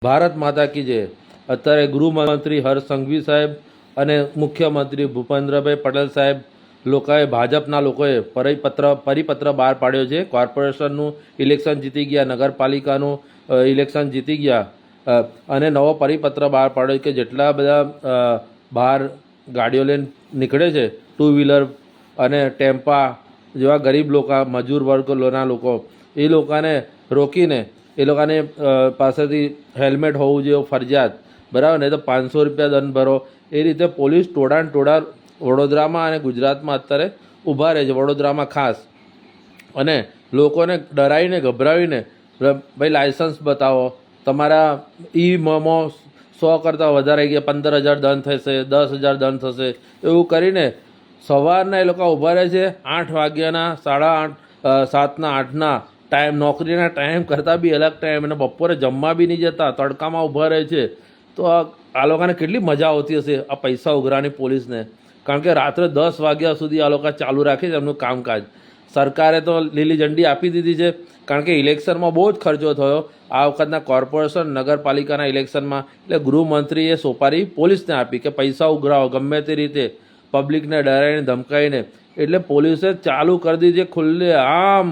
ભારત માતા કી જય। અત્યારે ગૃહમંત્રી હર્ષ સંઘવી સાહેબ અને મુખ્યમંત્રી ભૂપેન્દ્રભાઈ પટેલ સાહેબ લોકોએ ભાજપના લોકોએ પરિપત્ર બહાર પાડ્યો છે। કોર્પોરેશનનું ઇલેક્શન જીતી ગયા, નગરપાલિકાનું ઇલેક્શન જીતી ગયા અને નવો પરિપત્ર બહાર પાડ્યો કે જેટલા બધા બહાર ગાડીઓ લઈને નીકળે છે, ટુ વ્હીલર અને ટેમ્પા જેવા ગરીબ લોકો, મજૂર વર્ગના લોકો, એ લોકોને રોકીને એ લોકોને પાસેથી હેલ્મેટ હોવું જોઈએ ફરજિયાત, બરાબર, નહીં તો 500 રૂપિયા દંડ ભરો। એ રીતે પોલીસ ટોળા વડોદરામાં અને ગુજરાતમાં અત્યારે ઊભા રહે છે, વડોદરામાં ખાસ, અને લોકોને ડરાવીને ગભરાવીને ભાઈ લાયસન્સ બતાવો, તમારા મો 100 કરતાં વધારે ગયા 15,000 દંડ થશે, 10,000 દંડ થશે, એવું કરીને સવારના એ લોકો ઊભા રહે છે 8 વાગ્યાના, 8:30, 7ના, 8ના ટાઈમ, નોકરીના ટાઈમ કરતાં બી અલગ ટાઈમ, અને બપોરે જમવા બી નહીં જતા, તડકામાં ઊભા રહે છે। તો આ લોકોને કેટલી મજા આવતી હશે આ પૈસા ઉઘરાની પોલીસને, કારણ કે રાત્રે 10 વાગ્યા સુધી આ લોકો ચાલુ રાખે છે એમનું કામકાજ। સરકારે તો લીલી ઝંડી આપી દીધી છે, કારણ કે ઇલેક્શનમાં બહુ જ ખર્ચો થયો આ વખતના કોર્પોરેશન નગરપાલિકાના ઇલેક્શનમાં, એટલે ગૃહમંત્રીએ સોપારી પોલીસને આપી કે પૈસા ઉઘરાવો ગમે તે રીતે, પબ્લિકને ડરાવીને ધમકાવીને, એટલે પોલીસે ચાલુ કરી દીધી ખુલ્લે આમ